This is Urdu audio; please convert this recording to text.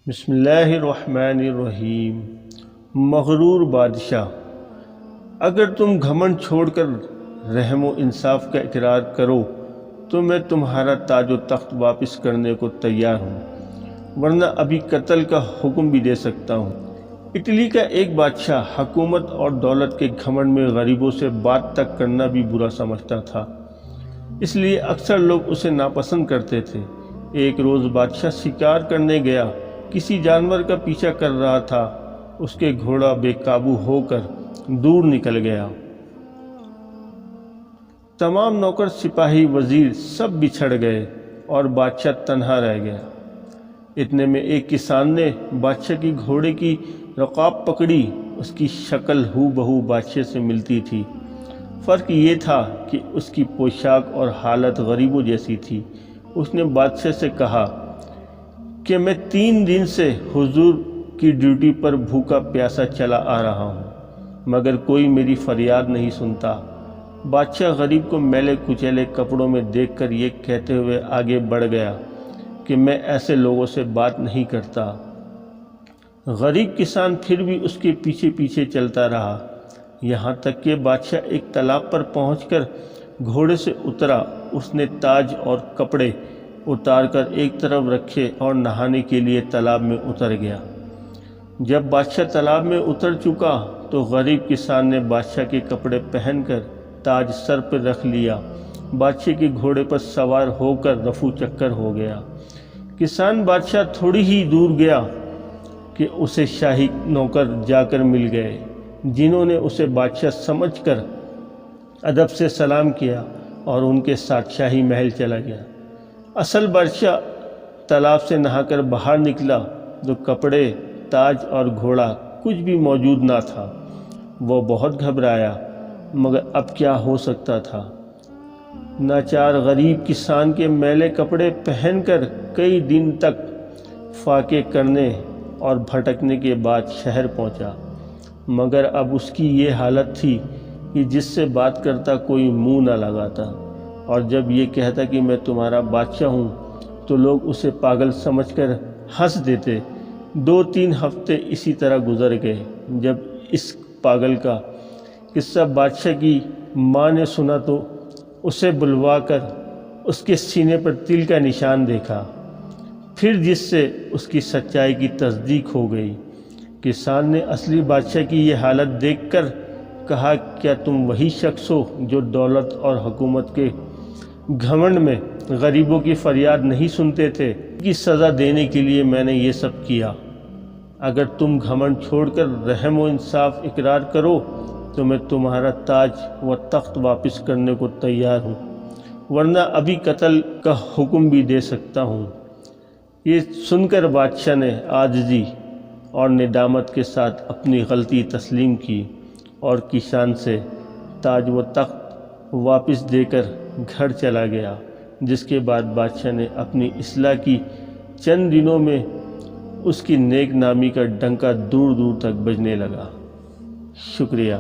بسم اللہ الرحمن الرحیم۔ مغرور بادشاہ، اگر تم گھمنڈ چھوڑ کر رحم و انصاف کا اقرار کرو تو میں تمہارا تاج و تخت واپس کرنے کو تیار ہوں، ورنہ ابھی قتل کا حکم بھی دے سکتا ہوں۔ اٹلی کا ایک بادشاہ حکومت اور دولت کے گھمنڈ میں غریبوں سے بات تک کرنا بھی برا سمجھتا تھا، اس لیے اکثر لوگ اسے ناپسند کرتے تھے۔ ایک روز بادشاہ شکار کرنے گیا، کسی جانور کا پیچھا کر رہا تھا، اس کے گھوڑا بے قابو ہو کر دور نکل گیا۔ تمام نوکر سپاہی وزیر سب بچھڑ گئے اور بادشاہ تنہا رہ گیا۔ اتنے میں ایک کسان نے بادشاہ کی گھوڑے کی رکاب پکڑی، اس کی شکل ہو بہو بادشاہ سے ملتی تھی، فرق یہ تھا کہ اس کی پوشاک اور حالت غریبوں جیسی تھی۔ اس نے بادشاہ سے کہا کہ میں 3 دن سے حضور کی ڈیوٹی پر بھوکا پیاسا چلا آ رہا ہوں، مگر کوئی میری فریاد نہیں سنتا۔ بادشاہ غریب کو میلے کچیلے کپڑوں میں دیکھ کر یہ کہتے ہوئے آگے بڑھ گیا کہ میں ایسے لوگوں سے بات نہیں کرتا۔ غریب کسان پھر بھی اس کے پیچھے پیچھے چلتا رہا، یہاں تک کہ بادشاہ ایک تالاب پر پہنچ کر گھوڑے سے اترا۔ اس نے تاج اور کپڑے اتار کر ایک طرف رکھے اور نہانے کے لیے تالاب میں اتر گیا۔ جب بادشاہ تالاب میں اتر چکا تو غریب کسان نے بادشاہ کے کپڑے پہن کر تاج سر پر رکھ لیا، بادشاہ کے گھوڑے پر سوار ہو کر رفو چکر ہو گیا۔ کسان بادشاہ تھوڑی ہی دور گیا کہ اسے شاہی نوکر جا کر مل گئے، جنہوں نے اسے بادشاہ سمجھ کر ادب سے سلام کیا اور ان کے ساتھ شاہی محل چلا گیا۔ اصل بادشاہ تالاب سے نہا کر باہر نکلا تو کپڑے، تاج اور گھوڑا کچھ بھی موجود نہ تھا۔ وہ بہت گھبرایا، مگر اب کیا ہو سکتا تھا؟ ناچار غریب کسان کے میلے کپڑے پہن کر کئی دن تک فاقے کرنے اور بھٹکنے کے بعد شہر پہنچا، مگر اب اس کی یہ حالت تھی کہ جس سے بات کرتا کوئی منہ نہ لگاتا، اور جب یہ کہتا کہ میں تمہارا بادشاہ ہوں تو لوگ اسے پاگل سمجھ کر ہنس دیتے۔ 2-3 ہفتے اسی طرح گزر گئے۔ جب اس پاگل کا قصہ بادشاہ کی ماں نے سنا تو اسے بلوا کر اس کے سینے پر تل کا نشان دیکھا، پھر جس سے اس کی سچائی کی تصدیق ہو گئی۔ کسان نے اصلی بادشاہ کی یہ حالت دیکھ کر کہا، کیا تم وہی شخص ہو جو دولت اور حکومت کے گھمنڈ میں غریبوں کی فریاد نہیں سنتے تھے؟ کی سزا دینے کے لیے میں نے یہ سب کیا۔ اگر تم گھمنڈ چھوڑ کر رحم و انصاف اقرار کرو تو میں تمہارا تاج و تخت واپس کرنے کو تیار ہوں، ورنہ ابھی قتل کا حکم بھی دے سکتا ہوں۔ یہ سن کر بادشاہ نے عاجزی اور ندامت کے ساتھ اپنی غلطی تسلیم کی اور کسان سے تاج و تخت واپس دے کر گھر چلا گیا، جس کے بعد بادشاہ نے اپنی اصلاح کی۔ چند دنوں میں اس کی نیک نامی کا ڈنکا دور دور تک بجنے لگا۔ شکریہ۔